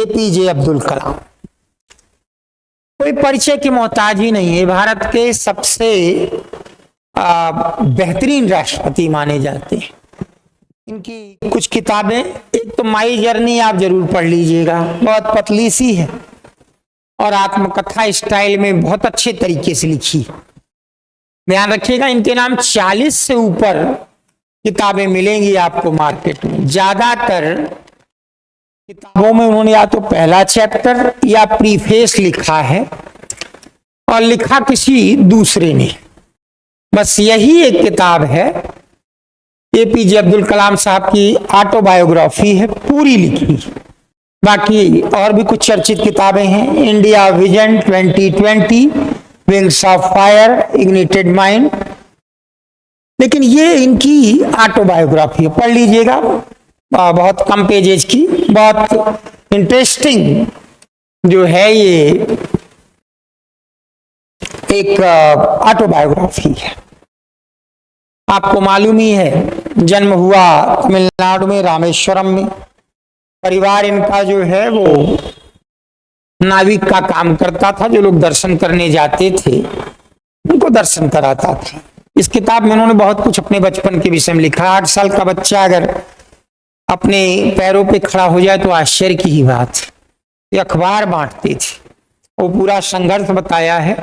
APJ Abdul Kalam कोई परिचय की मोहताज ही नहीं है। भारत के सबसे बेहतरीन राष्ट्रपति माने जाते हैं। इनकी कुछ किताबें, एक तो माई जर्नी आप जरूर पढ़ लीजिएगा, बहुत पतली सी है और आत्मकथा स्टाइल में बहुत अच्छे तरीके से लिखी। ध्यान रखिएगा, इनके नाम 40 से ऊपर किताबें मिलेंगी आपको मार्केट में। ज्यादातर किताबों में उन्होंने या तो पहला चैप्टर या प्रीफेस लिखा है और लिखा किसी दूसरे ने। बस यही एक किताब है, एपीजे अब्दुल कलाम साहब की ऑटोबायोग्राफी है, पूरी लिखी। बाकी और भी कुछ चर्चित किताबें हैं, India vision 2020, wings of fire, ignited mind, लेकिन ये इनकी ऑटोबायोग्राफी है, पढ़ लीजिएगा। बहुत कम पेजेज की, बहुत इंटरेस्टिंग जो है ये एक ऑटोबायोग्राफी है। आपको मालूम ही है, जन्म हुआ तमिलनाडु में, रामेश्वरम में। परिवार इनका जो है वो नाविक का काम करता था, जो लोग दर्शन करने जाते थे उनको दर्शन कराता था। इस किताब में उन्होंने बहुत कुछ अपने बचपन के विषय में लिखा। 8 साल का बच्चा अगर अपने पैरों पे खड़ा हो जाए तो आश्चर्य की ही बात है। ये अखबार बांटते थे, वो पूरा संघर्ष बताया है।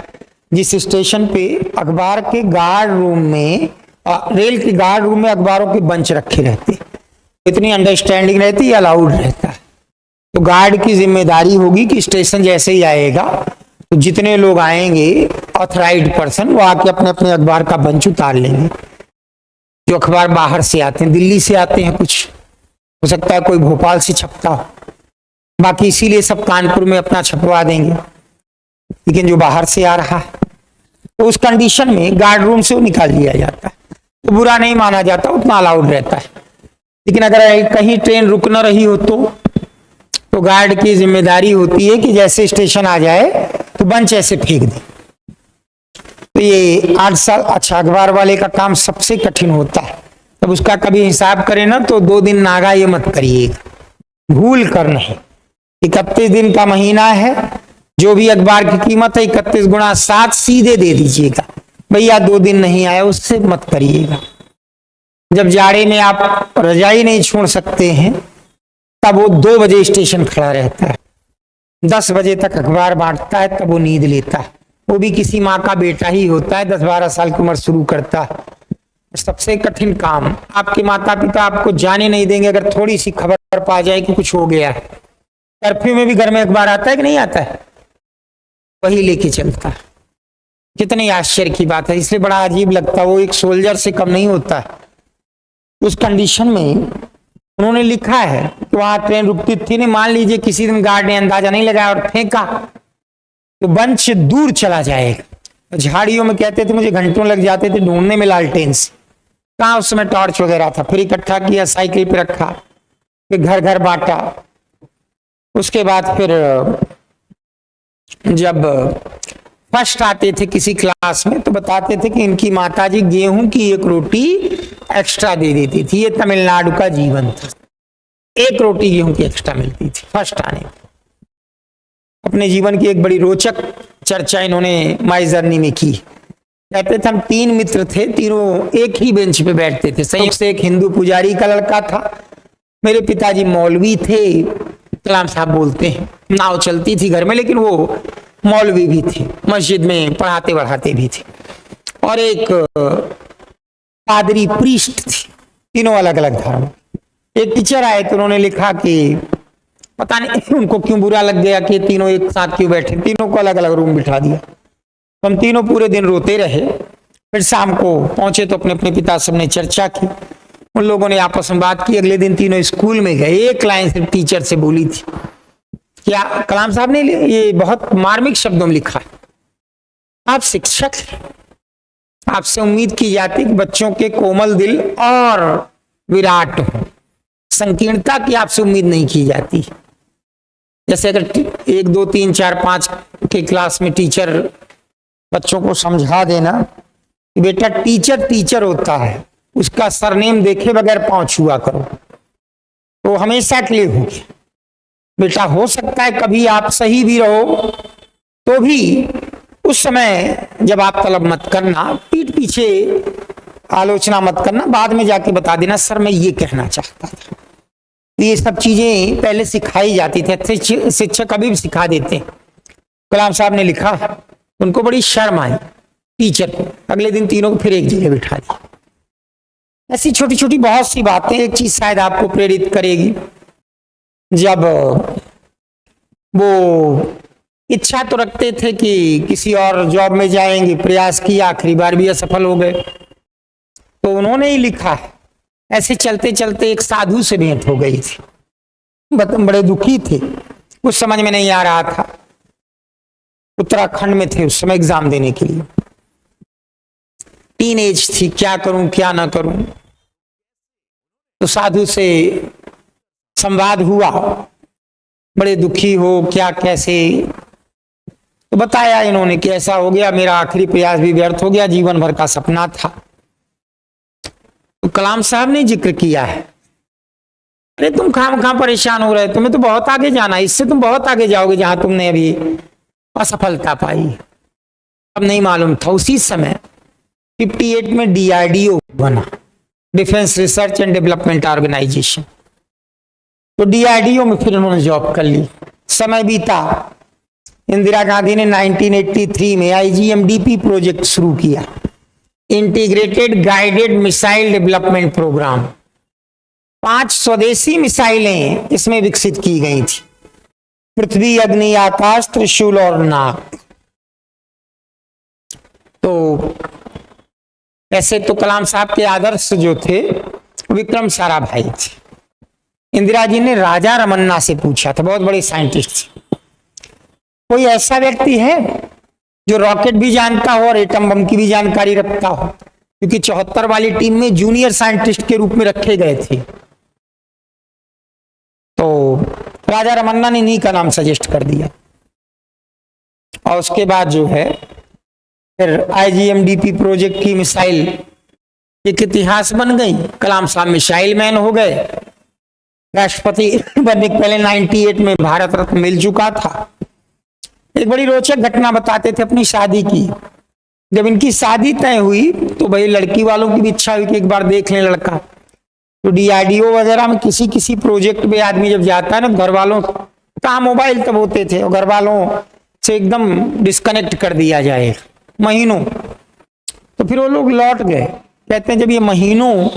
जिस स्टेशन पे अखबार के गार्ड रूम में, रेल के गार्ड रूम में अखबारों के बंच रखे रहते, इतनी अंडरस्टैंडिंग रहती, अलाउड रहता है। तो गार्ड की जिम्मेदारी होगी कि स्टेशन जैसे ही आएगा तो जितने लोग आएंगे ऑथराइज्ड पर्सन, वो आके अपने अपने अखबार का बंच उतार लेंगे। जो अखबार बाहर से आते हैं, दिल्ली से आते हैं, कुछ हो सकता है कोई भोपाल से छपता हो, बाकी इसीलिए सब कानपुर में अपना छपवा देंगे। लेकिन जो बाहर से आ रहा है तो उस कंडीशन में गार्ड रूम से वो निकाल लिया जाता है, तो बुरा नहीं माना जाता, उतना अलाउड रहता है। लेकिन अगर कहीं ट्रेन रुक न रही हो तो गार्ड की जिम्मेदारी होती है कि जैसे स्टेशन आ जाए तो बंच ऐसे फेंक दे। तो ये 8 साल, अच्छा अखबार वाले का काम सबसे कठिन होता है। तब उसका कभी हिसाब करें ना तो 2 दिन नागा ये मत करिएगा, भूल कर नहीं। 31 दिन का महीना है, जो भी अखबार की कीमत है 31 गुणा 7 सीधे दे दीजिएगा। भैया 2 दिन नहीं आया उससे मत करिएगा। जब जाड़े में आप रजाई नहीं छोड़ सकते हैं तब वो 2 बजे स्टेशन खड़ा रहता है, 10 बजे तक अखबार बांटता है, तब वो नींद लेता है। वो भी किसी माँ का बेटा ही होता है, 10-12 साल की उम्र शुरू करता है। सबसे कठिन काम, आपके माता पिता आपको जाने नहीं देंगे अगर थोड़ी सी खबर पा जाए कि कुछ हो गया है। कर्फ्यू में भी घर में अखबार आता है कि नहीं आता है, वही लेके चलता है। कितनी आश्चर्य की बात है, इसलिए बड़ा अजीब लगता है। वो एक सोल्जर से कम नहीं होता है। उस कंडीशन में उन्होंने लिखा है कि वहां ट्रेन रुकती थी, नहीं मान लीजिए किसी दिन गार्ड ने अंदाजा नहीं लगाया और फेंका तो बंच दूर चला जाएगा। झाड़ियों में कहते थे मुझे घंटों लग जाते थे ढूंढने में लालटेन से, कहाँ उस समय टॉर्च वगैरह था। फिर इकट्ठा किया, साइकिल पे रखा, फिर घर घर बांटा। उसके बाद फिर जब फर्स्ट आते थे किसी क्लास में तो बताते थे कि इनकी माताजी गेहूं की 1 रोटी एक्स्ट्रा दे देती थी। ये तमिलनाडु का जीवन था, 1 रोटी गेहूं की एक्स्ट्रा मिलती थी फर्स्ट आने। अपने जीवन की एक बड़ी रोचक चर्चा इन्होंने माई जर्नी में की। कहते थे हम 3 मित्र थे, तीनों एक ही बेंच पे बैठते थे। संयुक्त से एक हिंदू पुजारी का लड़का था, मेरे पिताजी मौलवी थे, कलाम साहब बोलते हैं। नाव चलती थी घर में, लेकिन वो मौलवी भी थे, मस्जिद में पढ़ाते बढ़ाते भी थे। और एक पादरी प्रीस्ट थी, तीनों अलग अलग धर्म। एक टीचर आए तो उन्होंने लिखा कि पता नहीं उनको क्यों बुरा लग गया कि तीनों एक साथ क्यों बैठे, तीनों को अलग अलग रूम बिठा दिया। तो हम तीनों पूरे दिन रोते रहे। फिर शाम को पहुंचे तो अपने अपने पिता से हमने चर्चा की, उन लोगों ने आपस में बात की। अगले दिन तीनों स्कूल में गए। एक लाइन सिर्फ टीचर से बोली थी, क्या कलाम साहब ने ये बहुत मार्मिक शब्दों में लिखा, आप शिक्षक हैं, आपसे उम्मीद की जाती है कि बच्चों के कोमल दिल और विराट हो, संकीर्णता की आपसे उम्मीद नहीं की जाती। जैसे अगर 1 2 3 4 5 के क्लास में टीचर बच्चों को समझा देना कि बेटा टीचर टीचर होता है, उसका सरनेम देखे बगैर पांव छुआ करो, तो हमेशा के लिए होगी। बेटा हो सकता है कभी आप सही भी रहो, तो भी उस समय जब आप तलब मत करना, पीठ पीछे आलोचना मत करना, बाद में जाके बता देना सर मैं ये कहना चाहता था। ये सब चीजें पहले सिखाई जाती थी, अच्छे शिक्षक अभी भी सिखा देते। कलाम साहब ने लिखा, उनको बड़ी शर्म आई टीचर को, अगले दिन तीनों को फिर एक जगह बिठा दिया। ऐसी छोटी छोटी बहुत सी बातें, एक चीज शायद आपको प्रेरित करेगी। जब वो इच्छा तो रखते थे कि किसी और जॉब में जाएंगे, प्रयास किया, आखिरी बार भी असफल हो गए, तो उन्होंने ही लिखा है, ऐसे चलते चलते एक साधु से भेंट हो गई थी, बड़े दुखी थे, कुछ समझ में नहीं आ रहा था। उत्तराखंड में थे उस समय एग्जाम देने के लिए, टीन एज थी, क्या करूं क्या ना करूं। तो साधु से संवाद हुआ, बड़े दुखी हो क्या कैसे, तो बताया इन्होंने कि ऐसा हो गया, मेरा आखिरी प्रयास भी व्यर्थ हो गया, जीवन भर का सपना था। तो कलाम साहब ने जिक्र किया है, अरे तुम खामखा परेशान हो रहे, तुम्हें तो बहुत आगे जाना, इससे तुम बहुत आगे जाओगे जहां तुमने अभी असफलता पाई। अब नहीं मालूम था उसी समय 58 में DRDO बना, defence research and development organisation. तो DRDO में फिर उन्होंने जॉब कर ली। समय बीता, इंदिरा गांधी ने 1983 में IGMDP प्रोजेक्ट शुरू किया, integrated guided missile development programme. 5 स्वदेशी मिसाइलें इसमें विकसित की गई थी, पृथ्वी, अग्नि, आकाश, त्रिशूल और नाग। तो ऐसे तो कलाम साहब के आदर्श जो थे विक्रम साराभाई थे। इंदिरा जी ने राजा रमन्ना से पूछा था, बहुत बड़े साइंटिस्ट थे, कोई ऐसा व्यक्ति है जो रॉकेट भी जानता हो और एटम बम की भी जानकारी रखता हो, क्योंकि 74 वाली टीम में जूनियर साइंटिस्ट के रूप में रखे गए थे। तो राजा रमन्ना ने इन्हीं का नाम सजेस्ट कर दिया, और उसके बाद जो है फिर IGMDP प्रोजेक्ट की मिसाइल एक इतिहास बन गई। कलाम साहब मिसाइल मैन हो गए, राष्ट्रपति बनने के पहले 98 में भारत रत्न मिल चुका था। एक बड़ी रोचक घटना बताते थे अपनी शादी की। जब इनकी शादी तय हुई तो भाई लड़की वालों की भी इच्छा हुई कि एक बार देख लें लड़का। तो DRDO वगैरह में किसी किसी प्रोजेक्ट में आदमी जब जाता है ना, घर वालों कहाँ मोबाइल तब होते थे, और घर वालों से एकदम डिस्कनेक्ट कर दिया जाए महीनों। तो फिर वो लोग लौट गए, कहते हैं जब ये महीनों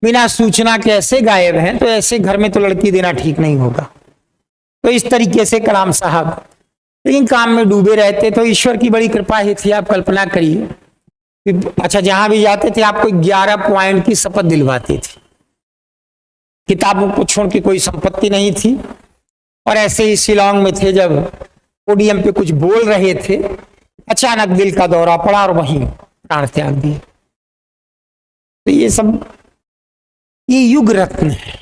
बिना सूचना के ऐसे गायब हैं, तो ऐसे घर में तो लड़की देना ठीक नहीं होगा। तो इस तरीके से कलाम साहब लेकिन काम में डूबे रहते, तो ईश्वर की बड़ी कृपा ही थी। आप कल्पना करिए, अच्छा जहां भी जाते थे आपको 11 पॉइंट की शपथ दिलवाते थे, किताबों को छोड़ के कोई संपत्ति नहीं थी। और ऐसे ही शिलोंग में थे, जब पोडियम पे कुछ बोल रहे थे, अचानक दिल का दौरा पड़ा और वहीं प्राण त्याग दिए। तो ये सब ये युग रत्न है,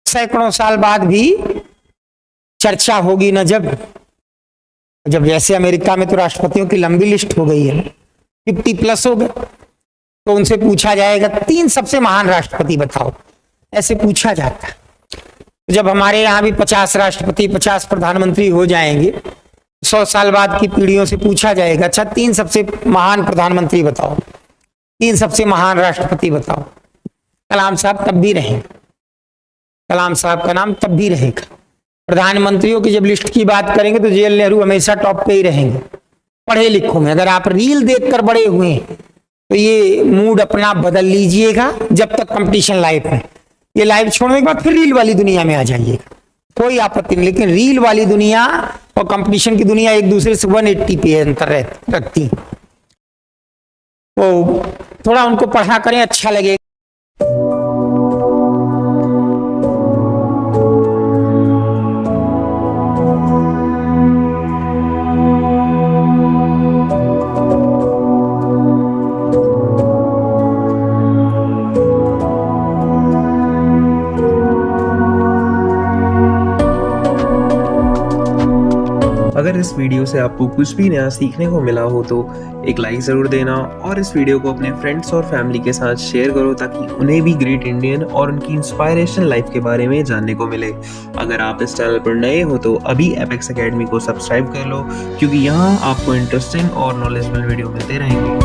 सैकड़ों साल बाद भी चर्चा होगी न। जब जैसे अमेरिका में तो राष्ट्रपतियों की लंबी लिस्ट हो गई है, 50+ हो गए, तो उनसे पूछा जाएगा 3 सबसे महान राष्ट्रपति बताओ, ऐसे पूछा जाता है। जब हमारे यहाँ भी 50 राष्ट्रपति 50 प्रधानमंत्री हो जाएंगे, 100 साल बाद की पीढ़ियों से पूछा जाएगा, अच्छा 3 सबसे महान प्रधानमंत्री बताओ, 3 सबसे महान राष्ट्रपति बताओ। कलाम साहब तब भी रहेंगे, कलाम साहब का नाम तब भी रहेगा। प्रधानमंत्रियों की जब लिस्ट की बात करेंगे तो JL नेहरू हमेशा टॉप पे ही रहेंगे, पढ़े लिखों में। अगर आप रील देखकर बड़े हुए हैं तो ये मूड अपना बदल लीजिएगा, जब तक कंपटीशन लाइफ है। ये लाइफ छोड़ने के बाद फिर रील वाली दुनिया में आ जाइएगा, कोई आपत्ति नहीं। लेकिन रील वाली दुनिया और कंपटीशन की दुनिया एक दूसरे से 180 पे अंतर रखती है, तो थोड़ा उनको पढ़ा करें, अच्छा लगेगा। अगर इस वीडियो से आपको कुछ भी नया सीखने को मिला हो तो एक लाइक ज़रूर देना और इस वीडियो को अपने फ्रेंड्स और फैमिली के साथ शेयर करो ताकि उन्हें भी ग्रेट इंडियन और उनकी इंस्पायरेशन लाइफ के बारे में जानने को मिले। अगर आप इस चैनल पर नए हो तो अभी एपेक्स एकेडमी को सब्सक्राइब कर लो, क्योंकि यहाँ आपको इंटरेस्टिंग और नॉलेजेबल वीडियो मिलते रहेंगे।